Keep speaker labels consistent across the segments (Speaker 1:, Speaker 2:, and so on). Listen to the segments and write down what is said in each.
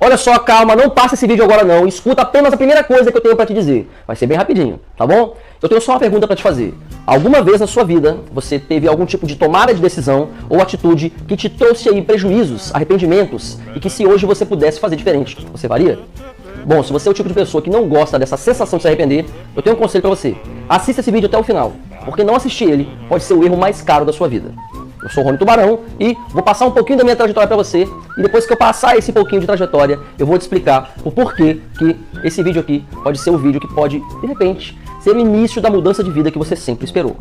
Speaker 1: olha só, calma, não passa esse vídeo agora não, escuta apenas a primeira coisa que eu tenho pra te dizer. Vai ser bem rapidinho, tá bom? Eu tenho só uma pergunta pra te fazer. Alguma vez na sua vida, você teve algum tipo de tomada de decisão ou atitude que te trouxe aí prejuízos, arrependimentos, e que se hoje você pudesse fazer diferente, você faria? Bom, se você é o tipo de pessoa que não gosta dessa sensação de se arrepender, eu tenho um conselho pra você. Assista esse vídeo até o final, porque não assistir ele pode ser o erro mais caro da sua vida. Eu sou o Rony Tubarão e vou passar um pouquinho da minha trajetória pra você, e depois que eu passar esse pouquinho de trajetória, eu vou te explicar o porquê que esse vídeo aqui pode ser o vídeo que pode, de repente, ser o início da mudança de vida que você sempre esperou.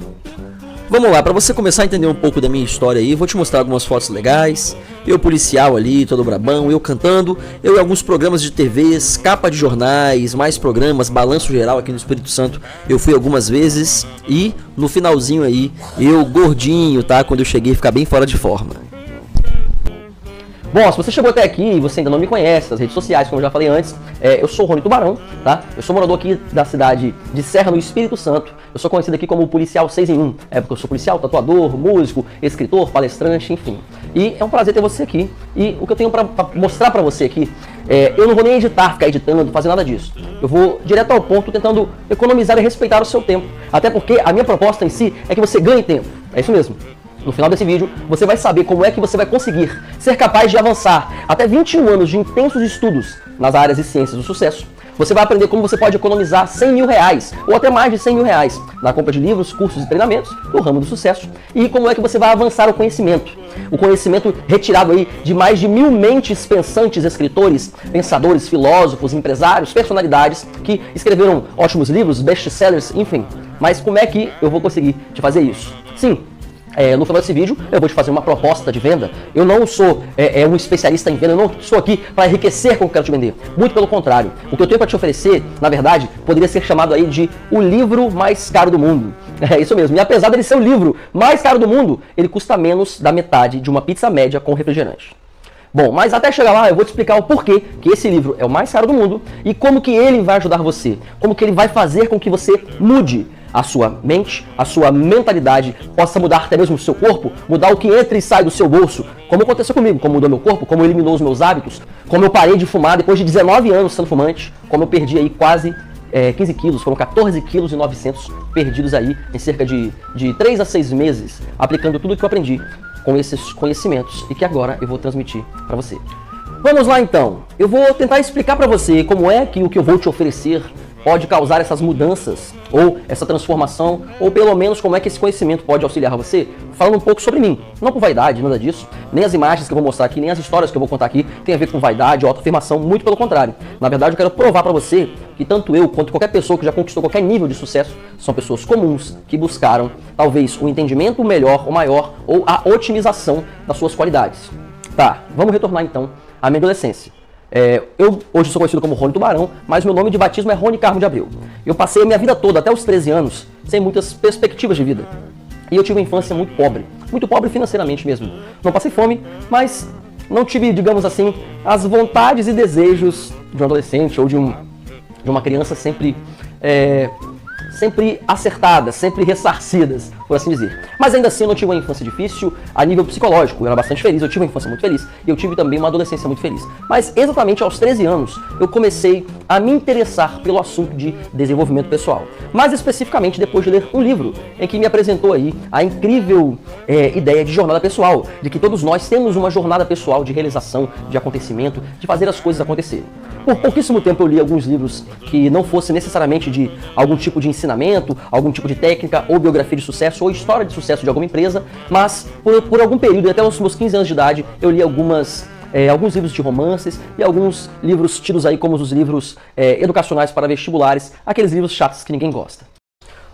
Speaker 2: Vamos lá, para você começar a entender um pouco da minha história aí, vou te mostrar algumas fotos legais. Eu policial ali, todo brabão, eu cantando, eu em alguns programas de TVs, capa de jornais, mais programas, balanço geral aqui no Espírito Santo, eu fui algumas vezes e no finalzinho aí, eu gordinho, tá? Quando eu cheguei, ficar bem fora de forma.
Speaker 1: Bom, se você chegou até aqui e você ainda não me conhece, nas redes sociais, como eu já falei antes, eu sou o Rony Tubarão, tá? Eu sou morador aqui da cidade de Serra, no Espírito Santo. Eu sou conhecido aqui como policial 6 em 1. É porque eu sou policial, tatuador, músico, escritor, palestrante, enfim. E é um prazer ter você aqui. E o que eu tenho pra mostrar pra você aqui, eu não vou nem editar, ficar editando, fazer nada disso. Eu vou direto ao ponto, tentando economizar e respeitar o seu tempo. Até porque a minha proposta em si é que você ganhe tempo. É isso mesmo. No final desse vídeo, você vai saber como é que você vai conseguir ser capaz de avançar até 21 anos de intensos estudos nas áreas de ciências do sucesso. Você vai aprender como você pode economizar 100 mil reais, ou até mais de 100 mil reais, na compra de livros, cursos e treinamentos do ramo do sucesso, e como é que você vai avançar o conhecimento retirado aí de mais de 1000 mentes pensantes, escritores, pensadores, filósofos, empresários, personalidades que escreveram ótimos livros, best-sellers, enfim. Mas como é que eu vou conseguir te fazer isso? Sim. No final desse vídeo eu vou te fazer uma proposta de venda. Eu não sou um especialista em venda, eu não estou aqui para enriquecer com o que eu quero te vender. Muito pelo contrário. O que eu tenho para te oferecer, na verdade, poderia ser chamado aí de o livro mais caro do mundo. É isso mesmo. E apesar dele ser o livro mais caro do mundo, ele custa menos da metade de uma pizza média com refrigerante. Bom, mas até chegar lá eu vou te explicar o porquê que esse livro é o mais caro do mundo e como que ele vai ajudar você, como que ele vai fazer com que você mude a sua mente, a sua mentalidade, possa mudar até mesmo o seu corpo, mudar o que entra e sai do seu bolso, como aconteceu comigo, como mudou meu corpo, como eliminou os meus hábitos, como eu parei de fumar depois de 19 anos sendo fumante, como eu perdi aí quase 15 quilos, foram 14 quilos e 900 perdidos aí em cerca de 3 a 6 meses, aplicando tudo que eu aprendi com esses conhecimentos e que agora eu vou transmitir para você. Vamos lá então, eu vou tentar explicar para você como é que o que eu vou te oferecer pode causar essas mudanças, ou essa transformação, ou pelo menos como é que esse conhecimento pode auxiliar você, falando um pouco sobre mim. Não por vaidade, nada disso, nem as imagens que eu vou mostrar aqui, nem as histórias que eu vou contar aqui tem a ver com vaidade ou autoafirmação, muito pelo contrário. Na verdade, eu quero provar para você que tanto eu quanto qualquer pessoa que já conquistou qualquer nível de sucesso são pessoas comuns que buscaram, talvez, um entendimento melhor ou maior, ou a otimização das suas qualidades. Tá, vamos retornar então à minha adolescência. Eu hoje sou conhecido como Rony Tubarão, mas meu nome de batismo é Rony Carmo de Abreu. Eu passei a minha vida toda, até os 13 anos, sem muitas perspectivas de vida. E eu tive uma infância muito pobre financeiramente mesmo. Não passei fome, mas não tive, digamos assim, as vontades e desejos de um adolescente ou de uma criança sempre acertadas, sempre ressarcidas, por assim dizer. Mas ainda assim eu não tive uma infância difícil a nível psicológico, eu era bastante feliz, eu tive uma infância muito feliz e eu tive também uma adolescência muito feliz. Mas exatamente aos 13 anos eu comecei a me interessar pelo assunto de desenvolvimento pessoal. Mais especificamente depois de ler um livro em que me apresentou aí a incrível ideia de jornada pessoal, de que todos nós temos uma jornada pessoal de realização, de acontecimento, de fazer as coisas acontecerem. Por pouquíssimo tempo eu li alguns livros que não fossem necessariamente de algum tipo de ensinamento, algum tipo de técnica, ou biografia de sucesso, ou história de sucesso de alguma empresa, mas por algum período, até os meus 15 anos de idade, eu li alguns livros de romances e alguns livros tidos aí como os livros educacionais para vestibulares, aqueles livros chatos que ninguém gosta.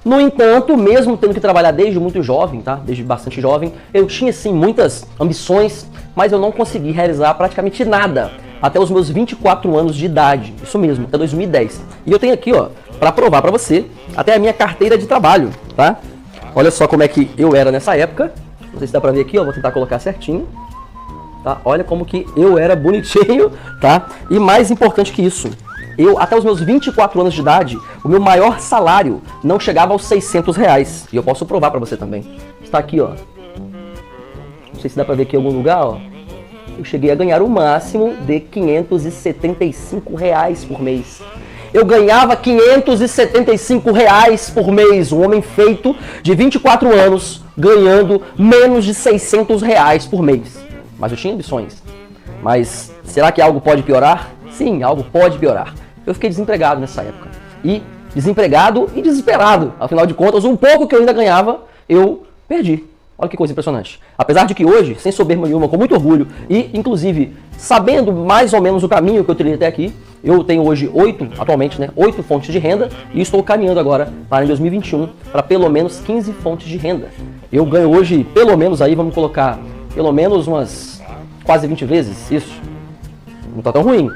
Speaker 1: No entanto, mesmo tendo que trabalhar desde muito jovem, tá? Desde bastante jovem, eu tinha sim muitas ambições, mas eu não consegui realizar praticamente nada até os meus 24 anos de idade, isso mesmo, até 2010. E eu tenho aqui, ó, para provar para você, até a minha carteira de trabalho, tá? Olha só como é que eu era nessa época, não sei se dá para ver aqui, ó, vou tentar colocar certinho, tá? Olha como que eu era bonitinho, tá? E mais importante que isso, até os meus 24 anos de idade, o meu maior salário não chegava aos 600 reais. E eu posso provar para você também. Está aqui, ó. Não sei se dá para ver aqui em algum lugar, ó. eu cheguei a ganhar o máximo de R$ 575 por mês. Eu ganhava R$ 575 por mês, um homem feito de 24 anos, ganhando menos de R$ 600 por mês. Mas eu tinha ambições. Mas será que algo pode piorar? Sim, algo pode piorar. Eu fiquei desempregado nessa época. E desempregado e desesperado. Afinal de contas, um pouco que eu ainda ganhava, eu perdi. Olha que coisa impressionante. Apesar de que hoje, sem soberba nenhuma, com muito orgulho e, inclusive, sabendo mais ou menos o caminho que eu trilhei até aqui, eu tenho hoje 8 fontes de renda e estou caminhando agora para em 2021 para pelo menos 15 fontes de renda. Eu ganho hoje, pelo menos aí, vamos colocar, pelo menos umas quase 20 vezes isso. Não está tão ruim.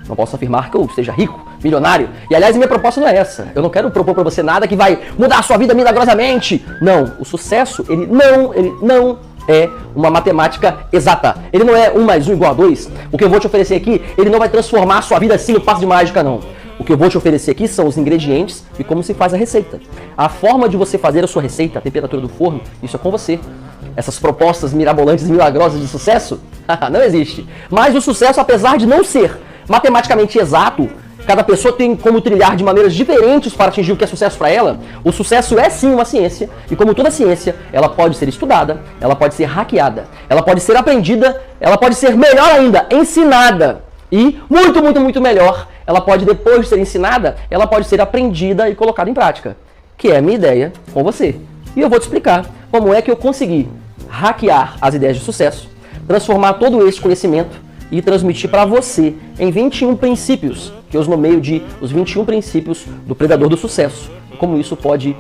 Speaker 1: Não posso afirmar que eu seja rico, milionário. E aliás, minha proposta não é essa. Eu não quero propor para você nada que vai mudar a sua vida milagrosamente. Não, o sucesso, ele não é uma matemática exata. Ele não é 1 mais 1 igual a 2. O que eu vou te oferecer aqui, ele não vai transformar a sua vida assim no passo de mágica, não. O que eu vou te oferecer aqui são os ingredientes e como se faz a receita. A forma de você fazer a sua receita, a temperatura do forno, isso é com você. Essas propostas mirabolantes e milagrosas de sucesso, não existe. Mas o sucesso, apesar de não ser matematicamente exato, cada pessoa tem como trilhar de maneiras diferentes para atingir o que é sucesso para ela. O sucesso é sim uma ciência, e como toda ciência, ela pode ser estudada, ela pode ser hackeada, ela pode ser aprendida, ela pode ser melhor ainda, ensinada. E muito melhor, ela pode, depois de ser ensinada, ela pode ser aprendida e colocada em prática. Que é a minha ideia com você. E eu vou te explicar como é que eu consegui hackear as ideias de sucesso, transformar todo esse conhecimento e transmitir para você em 21 princípios, que eu os nomeio de os 21 princípios do predador do sucesso. Como isso pode,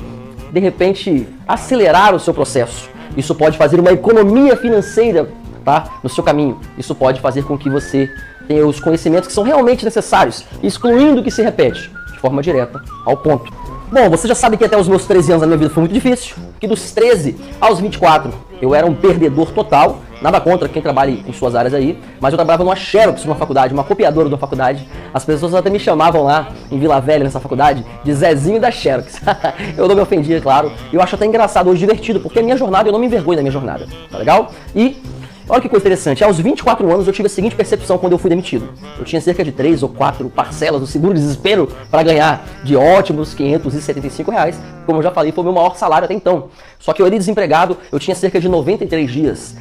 Speaker 1: de repente, acelerar o seu processo. Isso pode fazer uma economia financeira, tá, no seu caminho. Isso pode fazer com que você tenha os conhecimentos que são realmente necessários, excluindo o que se repete, de forma direta, ao ponto. Bom, você já sabe que até os meus 13 anos da minha vida foi muito difícil, que dos 13 aos 24 eu era um perdedor total, nada contra quem trabalha em suas áreas aí, mas eu trabalhava numa Xerox, numa faculdade, uma copiadora de uma faculdade. As pessoas até me chamavam lá, em Vila Velha, nessa faculdade, de Zezinho da Xerox. Eu não me ofendia, claro, e eu acho até engraçado, hoje divertido, porque a minha jornada, eu não me envergonho da minha jornada, tá legal? E olha que coisa interessante, aos 24 anos eu tive a seguinte percepção quando eu fui demitido. Eu tinha cerca de 3 ou 4 parcelas do seguro-desespero para ganhar de ótimos R$575, como eu já falei, foi o meu maior salário até então. Só que eu era desempregado, eu tinha cerca de 93 dias,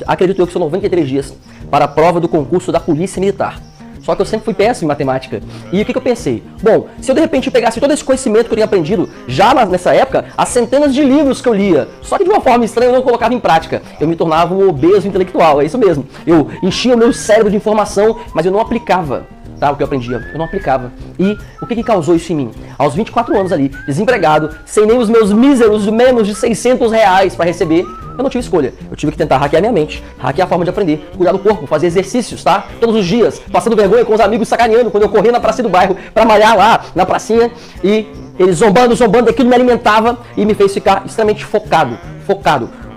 Speaker 1: acredito eu que são 93 dias, para a prova do concurso da Polícia Militar. Só que eu sempre fui péssimo em matemática. E o que eu pensei? Bom, se eu de repente pegasse todo esse conhecimento que eu tinha aprendido já nessa época, as centenas de livros que eu lia, só que de uma forma estranha eu não colocava em prática. Eu me tornava um obeso intelectual, é isso mesmo. Eu enchia o meu cérebro de informação, mas eu não aplicava. Tá, o que eu aprendia, eu não aplicava. E o que causou isso em mim? Aos 24 anos ali, desempregado, sem nem os meus míseros menos de R$600 para receber, eu não tive escolha. Eu tive que tentar hackear minha mente, hackear a forma de aprender, cuidar do corpo, fazer exercícios, tá? Todos os dias, passando vergonha com os amigos, sacaneando, quando eu corria na praça do bairro para malhar lá na pracinha, e eles zombando, aquilo me alimentava e me fez ficar extremamente focado.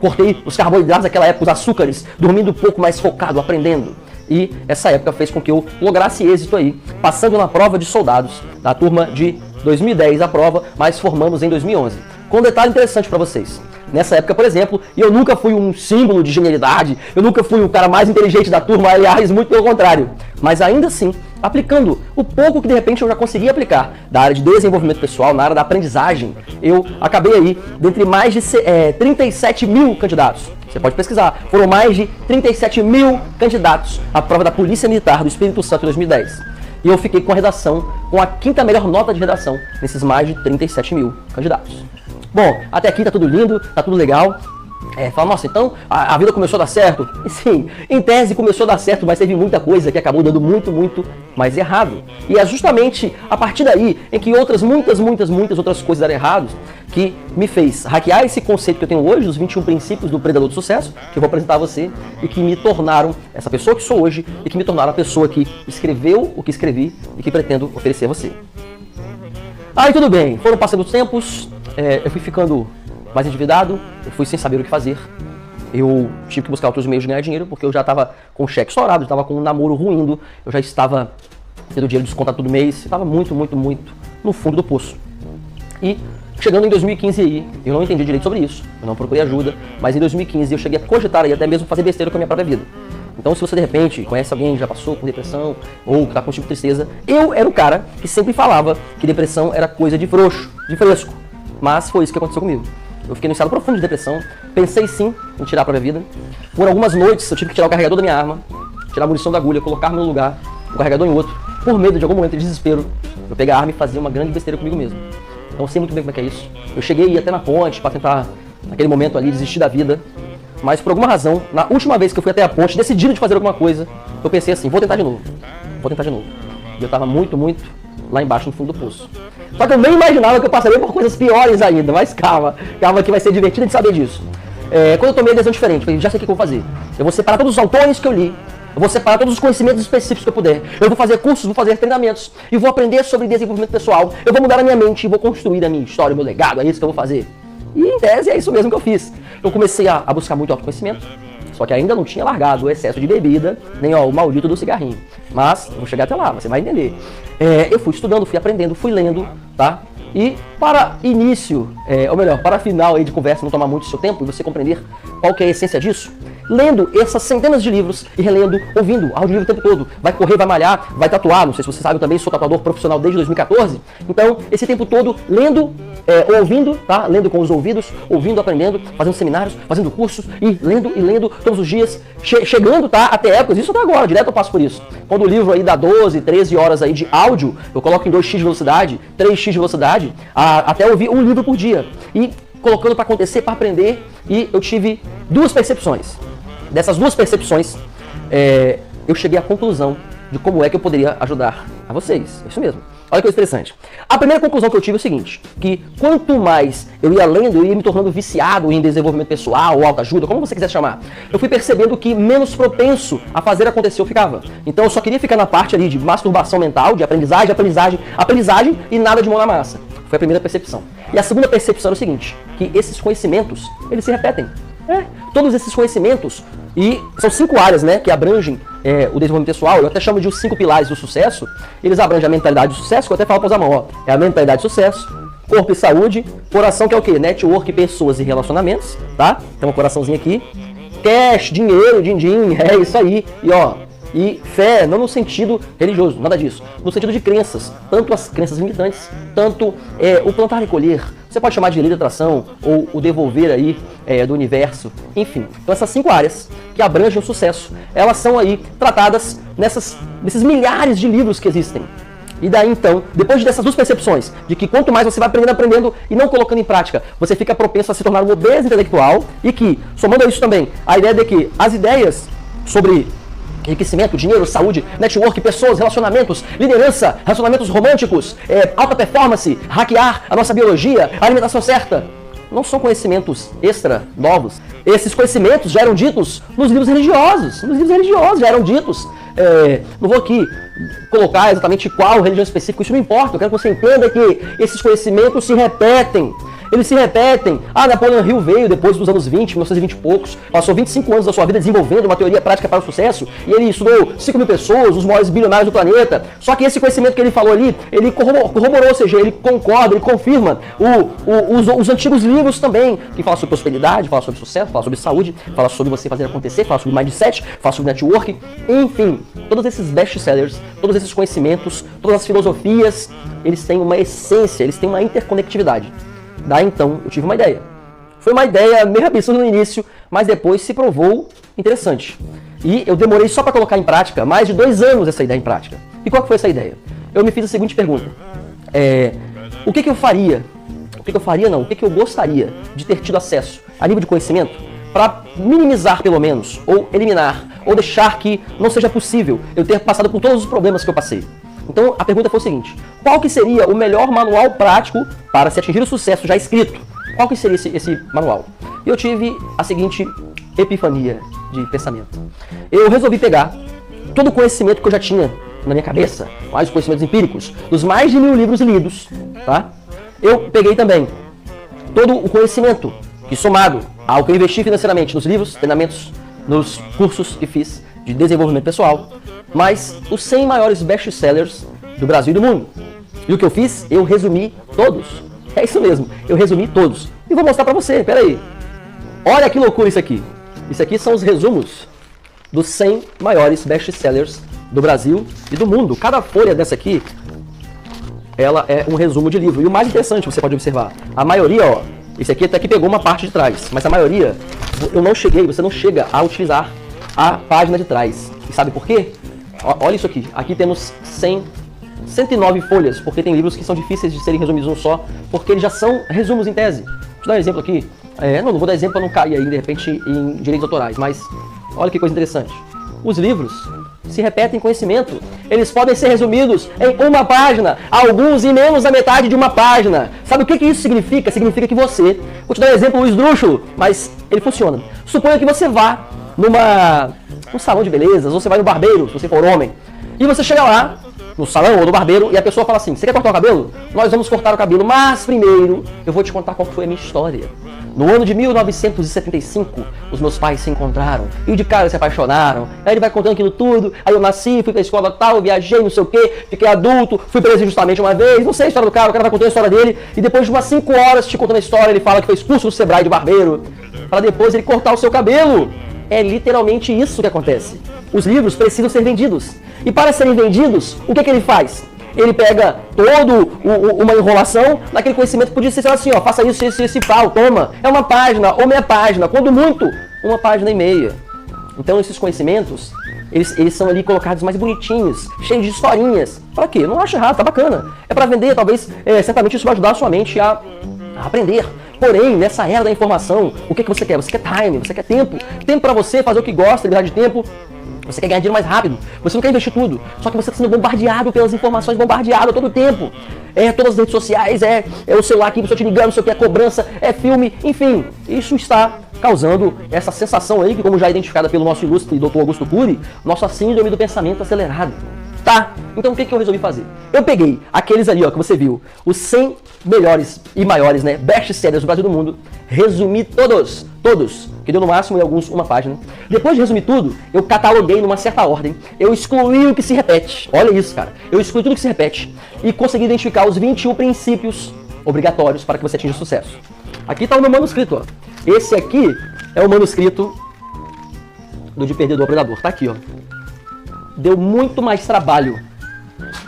Speaker 1: Cortei os carboidratos daquela época, os açúcares, dormindo um pouco mais focado, aprendendo. E essa época fez com que eu lograsse êxito aí, passando na prova de soldados, da turma de 2010 a prova, mas formamos em 2011. Com um detalhe interessante para vocês. Nessa época, por exemplo, eu nunca fui um símbolo de genialidade, eu nunca fui o cara mais inteligente da turma, aliás, muito pelo contrário. Mas ainda assim, aplicando o pouco que de repente eu já consegui aplicar da área de desenvolvimento pessoal, na área da aprendizagem, eu acabei aí, dentre mais de 37 mil candidatos. Você pode pesquisar, foram mais de 37 mil candidatos à prova da Polícia Militar do Espírito Santo em 2010. E eu fiquei com a redação, com a 5ª melhor nota de redação nesses mais de 37 mil candidatos. Bom, até aqui tá tudo lindo, tá tudo legal. Fala, nossa, então a vida começou a dar certo? E sim, em tese começou a dar certo, mas teve muita coisa que acabou dando muito mais errado. E é justamente a partir daí, em que muitas outras coisas deram errado, que me fez hackear esse conceito que eu tenho hoje, dos 21 princípios do predador do sucesso, que eu vou apresentar a você, e que me tornaram essa pessoa que sou hoje, e que me tornaram a pessoa que escreveu o que escrevi e que pretendo oferecer a você. Aí tudo bem, foram passando os tempos, eu fui ficando mais endividado, eu fui sem saber o que fazer. Eu tive que buscar outros meios de ganhar dinheiro, porque eu já estava com o cheque estourado, eu estava com um namoro ruindo, eu já estava tendo dinheiro descontado todo mês, estava muito no fundo do poço. E chegando em 2015 aí, eu não entendi direito sobre isso, eu não procurei ajuda, mas em 2015 eu cheguei a cogitar aí até mesmo fazer besteira com a minha própria vida. Então, se você de repente conhece alguém que já passou por depressão ou que está com tipo de tristeza, eu era o cara que sempre falava que depressão era coisa de frouxo, de fresco. Mas foi isso que aconteceu comigo. Eu fiquei no estado profundo de depressão, pensei sim em tirar a própria vida. Por algumas noites eu tive que tirar o carregador da minha arma, tirar a munição da agulha, colocar no lugar, o carregador em outro, por medo de algum momento de desespero, eu pegar a arma e fazer uma grande besteira comigo mesmo. Então eu sei muito bem como é que é isso. Eu cheguei a ir até na ponte para tentar, naquele momento ali, desistir da vida. Mas por alguma razão, na última vez que eu fui até a ponte, decidido de fazer alguma coisa, eu pensei assim, vou tentar de novo. Vou tentar de novo. E eu tava muito lá embaixo no fundo do poço. Só que eu nem imaginava que eu passaria por coisas piores ainda, mas calma que vai ser divertido de saber disso. Quando eu tomei a decisão diferente, eu falei, já sei o que eu vou fazer. Eu vou separar todos os autores que eu li, eu vou separar todos os conhecimentos específicos que eu puder. Eu vou fazer cursos, vou fazer treinamentos, e vou aprender sobre desenvolvimento pessoal. Eu vou mudar a minha mente e vou construir a minha história, o meu legado, é isso que eu vou fazer. E em tese é isso mesmo que eu fiz. Eu comecei a buscar muito autoconhecimento, só que ainda não tinha largado o excesso de bebida, nem o maldito do cigarrinho. Mas, eu vou chegar até lá, você vai entender. Eu fui estudando, fui aprendendo, fui lendo, tá? E para início, ou melhor, para final aí de conversa, não tomar muito seu tempo e você compreender qual que é a essência disso, lendo essas centenas de livros e relendo, ouvindo audiolivro o tempo todo. Vai correr, vai malhar, vai tatuar, não sei se você sabe, eu também sou tatuador profissional desde 2014. Então, esse tempo todo lendo, ouvindo, tá? Lendo com os ouvidos, ouvindo, aprendendo, fazendo seminários, fazendo cursos e lendo todos os dias, chegando, tá? Até épocas, isso até agora, direto eu passo por isso. Quando o livro aí dá 12, 13 horas aí de áudio, eu coloco em 2x de velocidade, 3x de velocidade, até ouvir um livro por dia. E colocando para acontecer, para aprender, e eu tive duas percepções. Dessas duas percepções, eu cheguei à conclusão de como é que eu poderia ajudar a vocês. É isso mesmo. Olha que coisa interessante. A primeira conclusão que eu tive é o seguinte, que quanto mais eu ia lendo, eu ia me tornando viciado em desenvolvimento pessoal ou autoajuda, como você quiser chamar, eu fui percebendo que menos propenso a fazer acontecer eu ficava. Então eu só queria ficar na parte ali de masturbação mental, de aprendizagem e nada de mão na massa. Foi a primeira percepção. E a segunda percepção é o seguinte, que esses conhecimentos, eles se repetem. Todos esses conhecimentos, e são 5 áreas, né, que abrangem o desenvolvimento pessoal, eu até chamo de os 5 pilares do sucesso. Eles abrangem a mentalidade de sucesso, que eu até falo para usar a mão, ó. É a mentalidade de sucesso, corpo e saúde, coração, que é o quê? Network, pessoas e relacionamentos, tá? Tem um coraçãozinho aqui. Cash, dinheiro, din-din, é isso aí. E ó, e fé, não no sentido religioso, nada disso. No sentido de crenças, tanto as crenças limitantes, tanto o plantar e colher. Você pode chamar de lei de atração ou o devolver aí do universo, enfim. Então essas 5 áreas que abrangem o sucesso, elas são aí tratadas nesses milhares de livros que existem. E daí então, depois dessas duas percepções, de que quanto mais você vai aprendendo e não colocando em prática, você fica propenso a se tornar um obeso intelectual, e que, somando a isso também, a ideia de que as ideias sobre enriquecimento, dinheiro, saúde, network, pessoas, relacionamentos, liderança, relacionamentos românticos, alta performance, hackear a nossa biologia, a alimentação certa, não são conhecimentos extra novos. Esses conhecimentos já eram ditos nos livros religiosos. Já eram ditos. Não vou aqui colocar exatamente qual religião específica, isso não importa. Eu quero que você entenda que esses conhecimentos se repetem. Eles se repetem. Napoleon Hill veio depois dos anos 20, 1920 e poucos, passou 25 anos da sua vida desenvolvendo uma teoria prática para o sucesso, e ele estudou 5 mil pessoas, os maiores bilionários do planeta. Só que esse conhecimento que ele falou ali, ele corroborou, ou seja, ele concorda, ele confirma os antigos livros também, que falam sobre prosperidade, falam sobre sucesso, falam sobre saúde, falam sobre você fazer acontecer, falam sobre mindset, falam sobre network, enfim, todos esses best-sellers, todos esses conhecimentos, todas as filosofias, eles têm uma essência, eles têm uma interconectividade. Daí então eu tive uma ideia. Foi uma ideia meio absurda no início, mas depois se provou interessante. E eu demorei só para colocar em prática mais de 2 anos essa ideia em prática. E qual que foi essa ideia? Eu me fiz a seguinte pergunta. O que eu faria? O que eu gostaria de ter tido acesso a nível de conhecimento para minimizar pelo menos, ou eliminar, ou deixar que não seja possível eu ter passado por todos os problemas que eu passei. Então a pergunta foi o seguinte, qual que seria o melhor manual prático para se atingir o sucesso já escrito? Qual que seria esse manual? E eu tive a seguinte epifania de pensamento. Eu resolvi pegar todo o conhecimento que eu já tinha na minha cabeça, mais os conhecimentos empíricos, dos mais de 1000 livros lidos, tá? Eu peguei também todo o conhecimento que, somado ao que eu investi financeiramente nos livros, treinamentos, nos cursos que fiz de desenvolvimento pessoal, mas os 100 maiores best-sellers do Brasil e do mundo. E o que eu fiz? Eu resumi todos. É isso mesmo, eu resumi todos. E vou mostrar pra você, peraí. Olha que loucura isso aqui. Isso aqui são os resumos dos 100 maiores best-sellers do Brasil e do mundo. Cada folha dessa aqui, ela é um resumo de livro. E o mais interessante, você pode observar, a maioria, ó, esse aqui até que pegou uma parte de trás, mas a maioria, você não chega a utilizar a página de trás. E sabe por quê? Olha isso aqui. Aqui temos 109 folhas, porque tem livros que são difíceis de serem resumidos num só, porque eles já são resumos em tese. Deixa eu dar um exemplo aqui. Não vou dar exemplo para não cair aí, de repente, em direitos autorais, mas olha que coisa interessante. Os livros se repetem em conhecimento. Eles podem ser resumidos em uma página, alguns em menos da metade de uma página. Sabe o que isso significa? Significa que você, vou te dar um exemplo esdrúxulo, mas ele funciona. Suponha que você vá num salão de belezas, ou você vai no barbeiro, se você for homem, e você chega lá, no salão ou no barbeiro, e a pessoa fala assim, você quer cortar o cabelo? Nós vamos cortar o cabelo, mas primeiro eu vou te contar qual foi a minha história. No ano de 1975, os meus pais se encontraram e de cara se apaixonaram. Aí ele vai contando aquilo tudo. Aí eu nasci, fui pra escola tal, viajei, não sei o quê, fiquei adulto, fui preso injustamente uma vez. Não sei a história do cara, o cara vai contando a história dele. E depois de umas 5 horas te contando a história, ele fala que foi expulso do Sebrae de barbeiro. Para depois ele cortar o seu cabelo. É literalmente isso que acontece. Os livros precisam ser vendidos. E para serem vendidos, o que ele faz? Ele pega uma enrolação naquele conhecimento que podia ser assim, ó, faça isso, esse pau, toma. É uma página ou meia página, quando muito, 1,5 páginas. Então esses conhecimentos, eles são ali colocados mais bonitinhos, cheios de historinhas. Para quê? Eu não acho errado, tá bacana. É para vender, talvez, certamente isso vai ajudar a sua mente a aprender. Porém, nessa era da informação, o que você quer? Você quer time, você quer tempo. Tempo para você fazer o que gosta, liberdade de tempo. Você quer ganhar dinheiro mais rápido, você não quer investir tudo, só que você está sendo bombardeado pelas informações, bombardeado todo o tempo. Todas as redes sociais, o celular aqui, pessoa te ligando, não sei o que, é cobrança, é filme, enfim. Isso está causando essa sensação aí, que como já é identificada pelo nosso ilustre Dr. Augusto Cury, nossa síndrome do pensamento acelerado. Tá? Então o que eu resolvi fazer? Eu peguei aqueles ali, ó, que você viu, os 100 melhores e maiores, né, best-sellers do Brasil e do mundo, resumi todos, que deu no máximo em alguns uma página. Depois de resumir tudo, eu cataloguei numa certa ordem, eu excluí o que se repete. Olha isso, cara. Eu excluí tudo que se repete e consegui identificar os 21 princípios obrigatórios para que você atinja sucesso. Aqui está o meu manuscrito, ó. Esse aqui é o manuscrito do De Perdedor ao Predador. Tá aqui, ó. Deu muito mais trabalho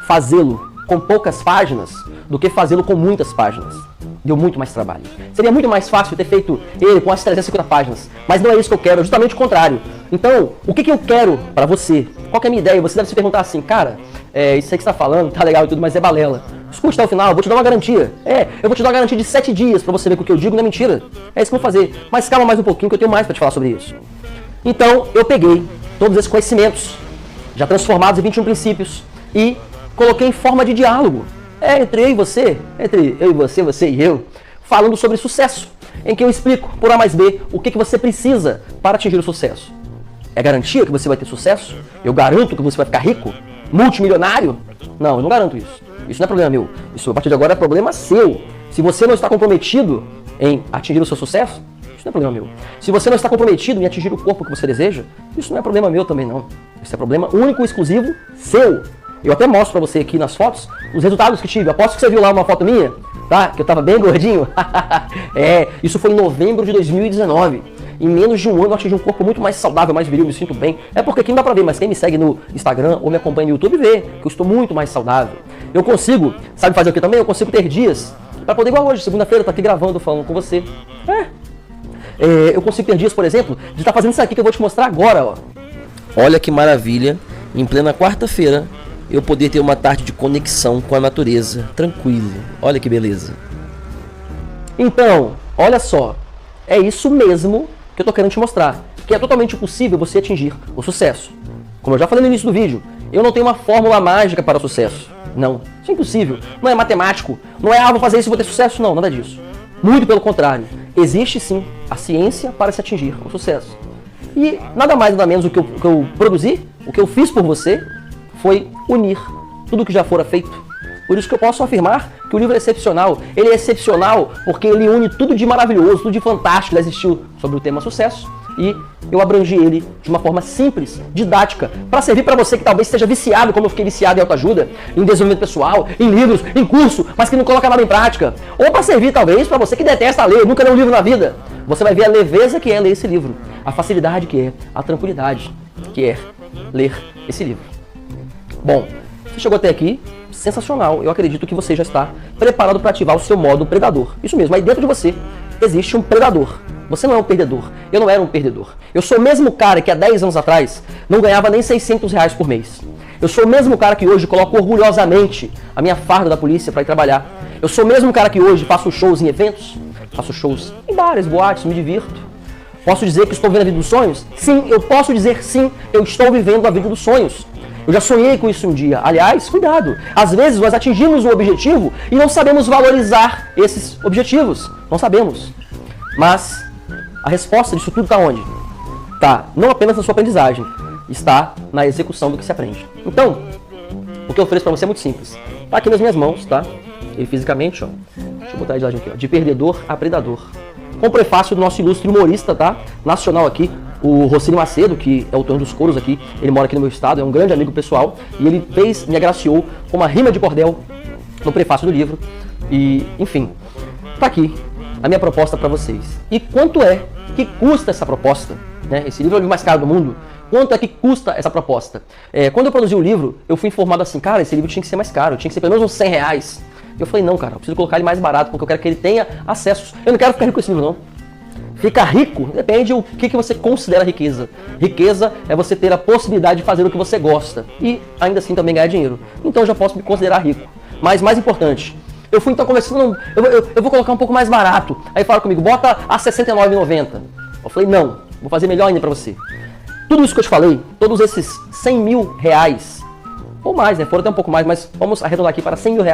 Speaker 1: fazê-lo com poucas páginas do que fazê-lo com muitas páginas. Deu muito mais trabalho. Seria muito mais fácil ter feito ele com as 350 páginas. Mas não é isso que eu quero, é justamente o contrário. Então, o que eu quero para você? Qual que é a minha ideia? Você deve se perguntar assim, cara, isso aí que você está falando, tá legal e tudo, mas é balela. Escute até o final, eu vou te dar uma garantia. Eu vou te dar uma garantia de 7 dias para você ver que o que eu digo não é mentira. É isso que eu vou fazer. Mas calma mais um pouquinho que eu tenho mais para te falar sobre isso. Então, eu peguei todos esses conhecimentos, já transformados em 21 princípios, e coloquei em forma de diálogo. Entre eu e você, você e eu, falando sobre sucesso, em que eu explico, por A mais B, o que você precisa para atingir o sucesso. É garantia que você vai ter sucesso? Eu garanto que você vai ficar rico? Multimilionário? Não, eu não garanto isso. Isso não é problema meu. Isso, a partir de agora, é problema seu. Se você não está comprometido em atingir o seu sucesso, isso não é problema meu. Se você não está comprometido em atingir o corpo que você deseja, isso não é problema meu também, não. Isso é problema único e exclusivo seu. Eu até mostro pra você aqui nas fotos os resultados que tive. Aposto que você viu lá uma foto minha, tá? Que eu tava bem gordinho. Isso foi em novembro de 2019. Em menos de um ano eu atingi um corpo muito mais saudável, mais viril, me sinto bem. É porque aqui não dá pra ver, mas quem me segue no Instagram ou me acompanha no YouTube vê que eu estou muito mais saudável. Eu consigo, sabe fazer o que também? Eu consigo ter dias pra poder, igual hoje, segunda-feira, eu tô aqui gravando, falando com você. Eu consigo ter dias, por exemplo, de estar fazendo isso aqui que eu vou te mostrar agora, ó.
Speaker 2: Olha que maravilha, em plena quarta-feira, eu poder ter uma tarde de conexão com a natureza, tranquilo. Olha que beleza.
Speaker 1: Então, olha só, é isso mesmo que eu tô querendo te mostrar, que é totalmente possível você atingir o sucesso. Como eu já falei no início do vídeo, eu não tenho uma fórmula mágica para o sucesso. Não, isso é impossível. Não é matemático, não é vou fazer isso e vou ter sucesso, não, nada disso. Muito pelo contrário, existe sim a ciência para se atingir o sucesso. E nada mais nada menos o que eu produzi, o que eu fiz por você, foi unir tudo o que já fora feito. Por isso que eu posso afirmar que o livro é excepcional. Ele é excepcional porque ele une tudo de maravilhoso, tudo de fantástico que já existiu sobre o tema sucesso. E eu abrangi ele de uma forma simples, didática, para servir para você que talvez esteja viciado, como eu fiquei viciado em autoajuda, em desenvolvimento pessoal, em livros, em curso, mas que não coloca nada em prática. Ou para servir talvez para você que detesta ler, nunca leu um livro na vida. Você vai ver a leveza que é ler esse livro, a facilidade que é, a tranquilidade. que é ler esse livro. Bom, você chegou até aqui, sensacional. Eu acredito que você já está preparado para ativar o seu modo predador. Isso mesmo, aí dentro de você existe um predador. Você não é um perdedor. Eu não era um perdedor. Eu sou o mesmo cara que há 10 anos atrás não ganhava nem R$600 por mês. Eu sou o mesmo cara que hoje coloco orgulhosamente a minha farda da polícia para ir trabalhar. Eu sou o mesmo cara que hoje faço shows em eventos, faço shows em bares, boates, me divirto. Posso dizer que estou vivendo a vida dos sonhos? Sim, eu posso dizer sim, eu estou vivendo a vida dos sonhos. Eu já sonhei com isso um dia. Aliás, cuidado. Às vezes nós atingimos um objetivo e não sabemos valorizar esses objetivos. Não sabemos. Mas a resposta disso tudo está onde? Está não apenas na sua aprendizagem, está na execução do que se aprende. Então, o que eu ofereço para você é muito simples. Está aqui nas minhas mãos, tá? E fisicamente, ó. Deixa eu botar ele de lado aqui, ó. De perdedor a predador. Com o prefácio do nosso ilustre humorista, tá? Nacional aqui, o Rocínio Macedo, que é o autor dos coros aqui. Ele mora aqui no meu estado, é um grande amigo pessoal. E ele me agraciou com uma rima de cordel no prefácio do livro. E, enfim, tá aqui a minha proposta para vocês. E quanto é que custa essa proposta? Né? Esse livro é o livro mais caro do mundo. Quanto é que custa essa proposta? Quando eu produzi o livro, eu fui informado assim, cara, esse livro tinha que ser mais caro, tinha que ser pelo menos uns R$100. Eu falei, não, cara, eu preciso colocar ele mais barato, porque eu quero que ele tenha acessos. Eu não quero ficar rico com esse livro, não. Ficar rico depende do que você considera riqueza. Riqueza é você ter a possibilidade de fazer o que você gosta e ainda assim também ganhar dinheiro. Então eu já posso me considerar rico. Mas mais importante, eu fui então conversando, eu vou colocar um pouco mais barato. Aí falaram comigo, bota a R$ 69,90. Eu falei, não, vou fazer melhor ainda pra você. Tudo isso que eu te falei, todos esses R$100 mil, ou mais, né? Foram até um pouco mais, mas vamos arredondar aqui para R$100 mil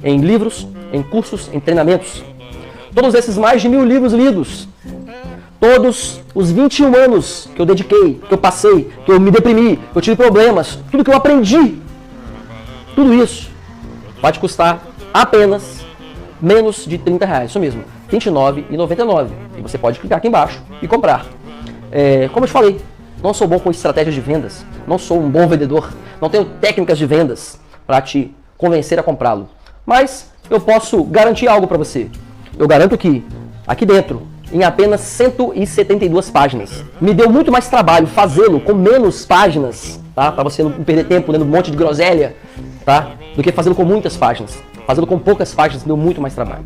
Speaker 1: em livros, em cursos, em treinamentos. Todos esses mais de 1000 livros lidos, todos os 21 anos que eu dediquei, que eu passei, que eu me deprimi, que eu tive problemas, tudo que eu aprendi, tudo isso vai te custar apenas menos de R$30, isso mesmo, R$29,99. E você pode clicar aqui embaixo e comprar. Como eu te falei, não sou bom com estratégias de vendas, não sou um bom vendedor, não tenho técnicas de vendas para te convencer a comprá-lo. Mas eu posso garantir algo para você. Eu garanto que aqui dentro, em apenas 172 páginas, me deu muito mais trabalho fazê-lo com menos páginas, tá? Para você não perder tempo lendo um monte de groselha, tá? Do que fazê-lo com muitas páginas. Fazê-lo com poucas páginas me deu muito mais trabalho.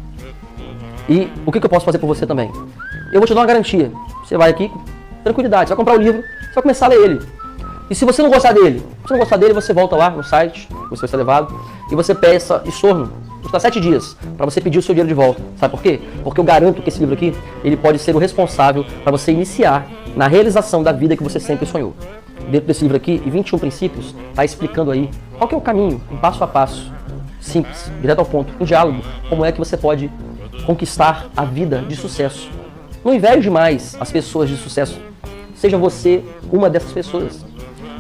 Speaker 1: E o que eu posso fazer por você também? Eu vou te dar uma garantia. Você vai aqui, tranquilidade, você vai comprar o livro, você vai começar a ler ele. E se você não gostar dele, você volta lá no site, você vai ser levado, e você peça estorno. Custa 7 dias para você pedir o seu dinheiro de volta. Sabe por quê? Porque eu garanto que esse livro aqui, ele pode ser o responsável para você iniciar na realização da vida que você sempre sonhou. Dentro desse livro aqui, em 21 princípios, está explicando aí qual que é o caminho, um passo a passo, simples, direto ao ponto, um diálogo, como é que você pode conquistar a vida de sucesso. Não inveje mais as pessoas de sucesso. Seja você uma dessas pessoas.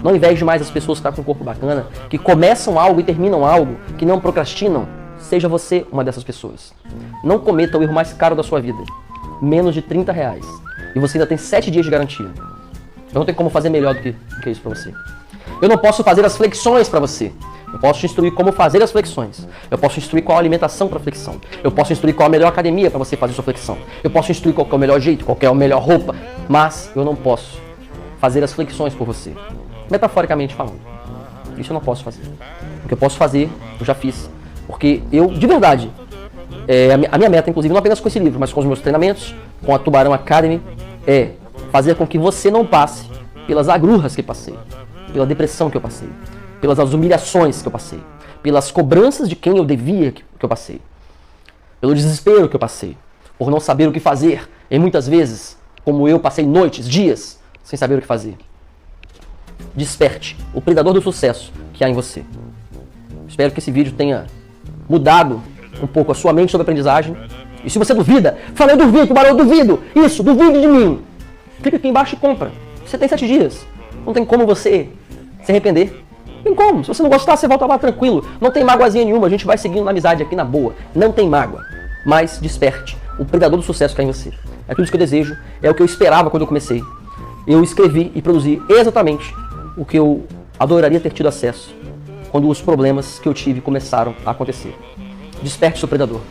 Speaker 1: Não inveje mais as pessoas que estão com um corpo bacana, que começam algo e terminam algo, que não procrastinam. Seja você uma dessas pessoas. Não cometa o erro mais caro da sua vida. Menos de R$30. E você ainda tem 7 dias de garantia. Eu não tenho como fazer melhor do que isso para você. Eu não posso fazer as flexões para você. Eu posso te instruir como fazer as flexões. Eu posso instruir qual a alimentação para flexão. Eu posso instruir qual a melhor academia para você fazer sua flexão. Eu posso instruir qual é o melhor jeito, qual é a melhor roupa. Mas eu não posso fazer as flexões por você. Metaforicamente falando. Isso eu não posso fazer. O que eu posso fazer, eu já fiz. Porque eu, de verdade, a minha meta, inclusive, não apenas com esse livro, mas com os meus treinamentos, com a Tubarão Academy, é fazer com que você não passe pelas agrurras que passei, pela depressão que eu passei, pelas humilhações que eu passei, pelas cobranças de quem eu devia que eu passei, pelo desespero que eu passei, por não saber o que fazer, e muitas vezes, como eu, passei noites, dias, sem saber o que fazer. Desperte o predador do sucesso que há em você. Espero que esse vídeo tenha mudado um pouco a sua mente sobre a aprendizagem. E se você duvida, fala, eu duvido, Tubarão, eu duvido. Isso, duvide de mim. Clica aqui embaixo e compra. Você tem 7 dias. Não tem como você se arrepender. Não tem como. Se você não gostar, você volta lá tranquilo. Não tem mágoazinha nenhuma. A gente vai seguindo na amizade aqui na boa. Não tem mágoa. Mas desperte o predador do sucesso que há em você. É tudo isso que eu desejo. É o que eu esperava quando eu comecei. Eu escrevi e produzi exatamente o que eu adoraria ter tido acesso quando os problemas que eu tive começaram a acontecer. Desperte seu predador.